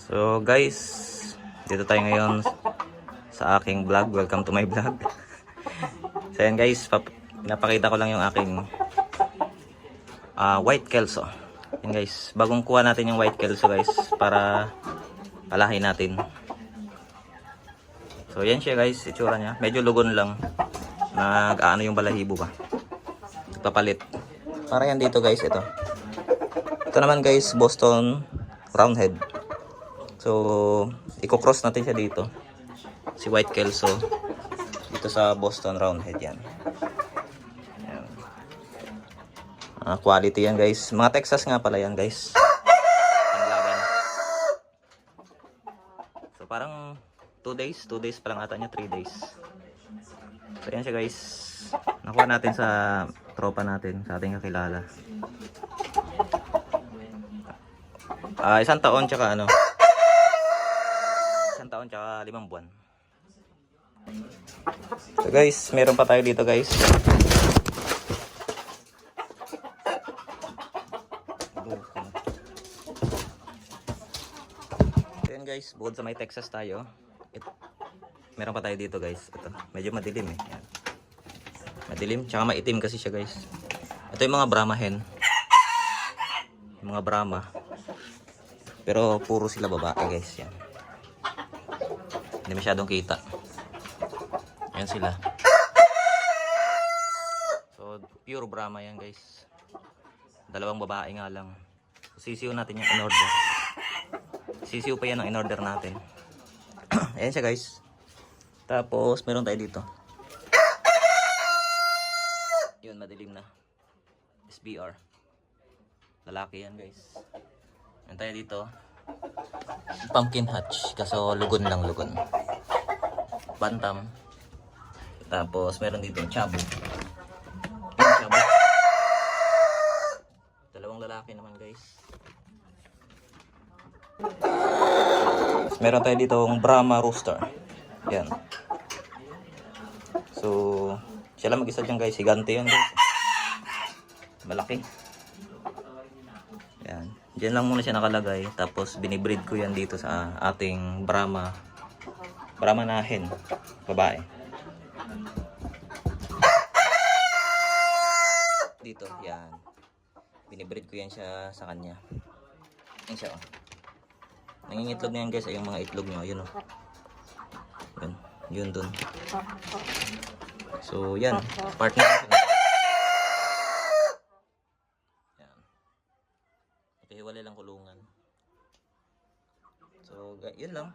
So guys, dito tayo ngayon sa aking vlog. Welcome to my vlog. So yan guys, napakita ko lang yung aking white kelso. Yan guys, bagong kuha natin yung white kelso guys para palahin natin. So yan siya guys, itsura niya. Medyo lugon lang. Nag-aano yung balahibo ba. Papalit. Para yan dito guys, ito. Ito naman guys, Boston Roundhead. So, i-cross natin siya dito. Si White Kelso. Dito sa Boston Roundhead yan. Ayan. Quality yan guys. Mga Texas nga pala yan guys. Panglaban. So, parang 2 days. 2 days pa lang ata niya. 3 days. So, yan siya guys. Nakuha natin sa tropa natin. Sa ating kakilala. 1 taon tsaka ano. 1 taon tsaka 5 buwan. So guys, meron pa tayo dito guys. So yan guys, bukod sa may Texas tayo, meron pa tayo dito guys. Ito, medyo madilim eh. Yan. Madilim, tsaka maitim kasi siya guys. Ito yung mga Brahma hen. Yung mga Brahma. Pero puro sila babae guys. Yan. Hindi masyadong kita. Yan sila. So, pure Brahma yan guys. 2 babae nga lang. Sisiw natin yung in-order. Sisiw pa yan ang in-order natin. Ayan siya guys. Tapos, meron tayo dito. Yun, madilim na. SBR. Lalaki yan guys. Ayan tayo dito. Pumpkin hatch. Kaso lugon lang, lugon. Bantam. Tapos meron dito yung chabo. Yung chabo. 2 lalaki naman guys. Meron tayo dito yung Brahma Rooster. Yan. So, siya lang mag-isa dyan guys. Higante yan guys. Malaki. Yan. Diyan lang muna siya nakalagay. Tapos binibreed ko yan dito sa ating Brahma. Brahma na hen. Babae. Dito. Yan. Binibreed ko yan siya sa kanya. Yan siya oh. Nangingitlog na yan guys. Ay yung mga itlog nyo. Yun oh. Yun. Yun dun. So yan. Partner. Hiwalay lang kulungan. So, yun lang.